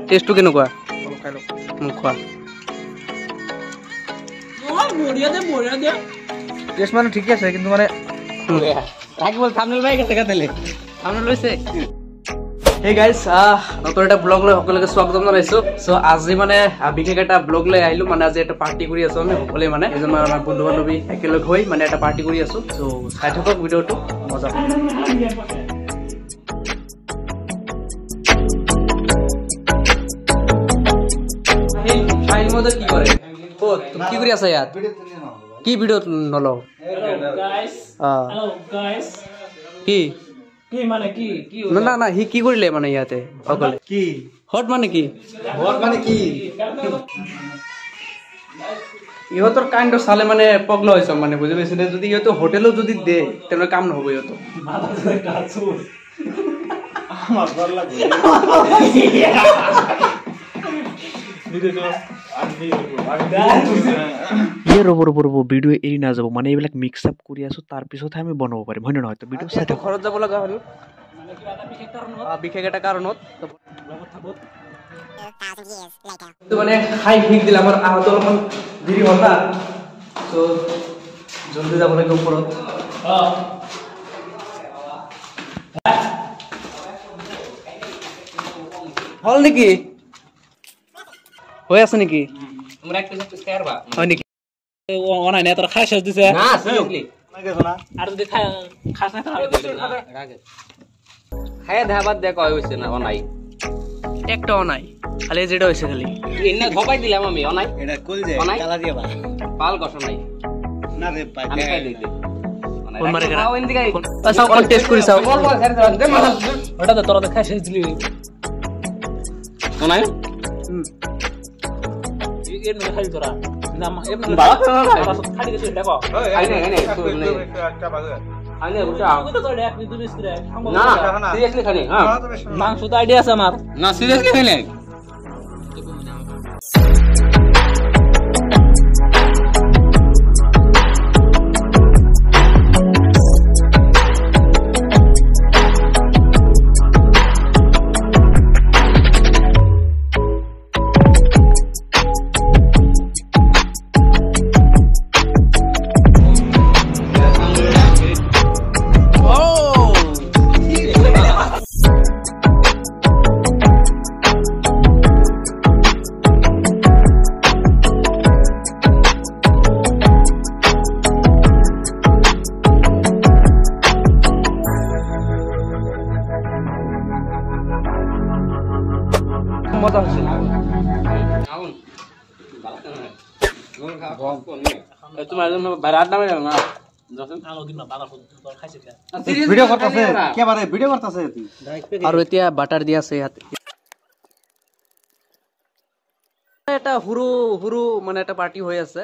টেষ্টটো কেনেকুৱা মোক খোৱা টেষ্ট মানে ঠিকে আছে কিন্তু মানে Hey guys, নতুন এটা ব্লগ লৈ সকলোকে স্বাগতম জনাইছো। সো আজি মানে বিশেষ এটা ব্লগ লৈ আহিলো মানে আজি এটা পাৰ্টি কৰি আছো আমি সকলোৱে মানে এজন আমাৰ বন্ধু বান্ধৱী একেলগ হৈ মানে এটা পাৰ্টি কৰি আছো। সো চাই থাকক ভিডিঅ'টো মজা পাব। এই ফাইল মধ্যে কি কৰে ও তুমি কি কৰি আছা ইয়াত কি ভিডিও নলও Hello guys. Hello guys. কি কি মানে কি কি না না হি কি কৰিলে মানে ইয়াতে অকলে কি হট মানে কি ইহঁতৰ কাইণ্ড চালে মানে পগলা হৈছে মানে বুজি পাইছে যদি ইহঁতো হোটেলো যদি দে তেনে কাম নহব ইহঁতো আমার ঘর লাগে ৰব ভিডিঅ' এৰি নাযাব মানে এইবিলাক মিক্স আপ কৰি আছো তাৰ পিছতহে আমি বনাব পাৰিম হয় নহয় তো ভিডিঅ' চাই থাকক ঘৰত যাব লগা হ'ল বিশেষ এটা কাৰণত মানে খাই শিক দিলে আমাৰ আহত অলপমান দেৰি হ'ল না তো জলদি যাব লাগে ওপৰত হল নেকি হৈ আছে নেকি তোমরা এক পিস খাই পারবা হয় নেকি অনাই না তোর খাই শেষ দিছে না সিরিয়াসলি আর যদি খাস না তাহলে খাই ধাবাত দেখ হইছে না অনাই একটাও নাই খালি যেটা হয়েছে খালি ইন্না ধপাই দিলাম আমি অনাই এটা কল যায় অনাই কালা দিয়া বা পাল কষ্ট নাই না রে পাই আমি খাই দিতে কোন মারে গেরা খাও ইন্দিকে সব কোন টেস্ট করি সব বল বল স্যার দে মাথা ওটা তো তোর খাই শেষ দিলি অনাই এর না খাই তোরা না এমন বাবা না খালি গেছে দেখো খাই নাই আইনে রুটা তুই তো তোর এক দুই মিনিট রে না সিরিয়াসলি খাই হ্যাঁ মাংস তো আইডিয়া আছে আমার না সিরিয়াসলি খাই নাই মজা হচ্ছে আউন তোমার জন্য বারাত নামে না আলো দিন না বাবা তোর খাইছে ভিডিও করতেছে কে বারে ভিডিও করতেছে তুই আর এতিয়া বাটার দিয়া আছে ইয়াত এটা হুৰু হুৰু মানে এটা পাৰ্টি হৈ আছে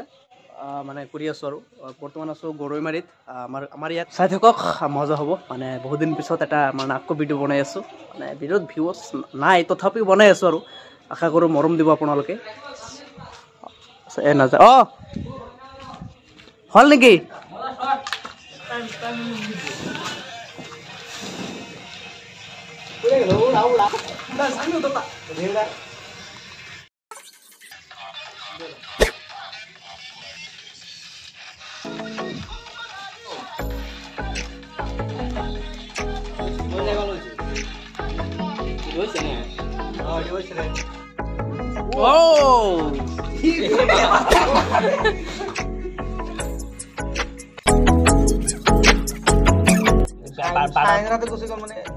মানে কৰি আছো আৰু বৰ্তমান আছো গৰৈমাৰীত আমাৰ ইয়াত চাই থাকক মজা হ'ব মানে বহুত দিন পিছত এটা মানে আকৌ ভিডিঅ' বনাই আছো মানে ভিডিঅ'ত ভিউজ নাই তথাপিও বনাই আছো আৰু আশা কৰোঁ মৰম দিব আপোনালোকে নাযায় হ'ল নেকি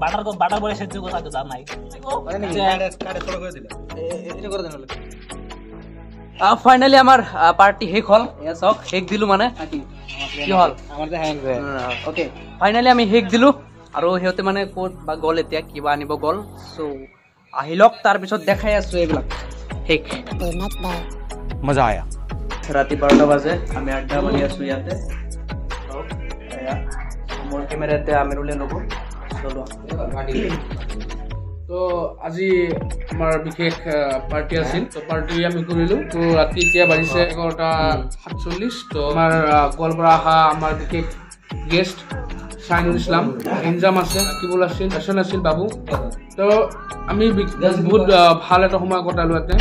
বাটাৰ তো বাটাৰ বলে সেদ্ধ কথা তো দাম নাই ফাইনালি আমাৰ পাৰ্টি শেষ হ'ল এয়া চাওক শেষ দিলোঁ মানে কি হ'ল অ'কে ফাইনালি আমি শেষ দিলোঁ আৰু সিহঁতে মানে ক'ত বা গ'ল এতিয়া কিবা আনিব গ'ল চ' আহি লওক তাৰপিছত দেখাই আছোঁ এইবিলাক শেষ মজা আয়া ৰাতি 12টা বাজে আমি আড্ডা মাৰি আছোঁ ইয়াতে মোৰ কেমেৰাতে আমিৰুলে ল'ব চলো তো আজি আমাৰ বিশেষ পাৰ্টি আছিল তো পাৰ্টি আমি কৰিলো তো ৰাতি এতিয়া বাজিছে 11:47 তো আমাৰ গোৱালপাৰা অহা আমাৰ বিশেষ গেষ্ট চাইনুল ইছলাম, ইনজাম আছে, কিবুল আছিল, হাছন আছিল, বাবু। তো আমি বহুত ভাল এটা সময় কটালোঁ ইয়াতে।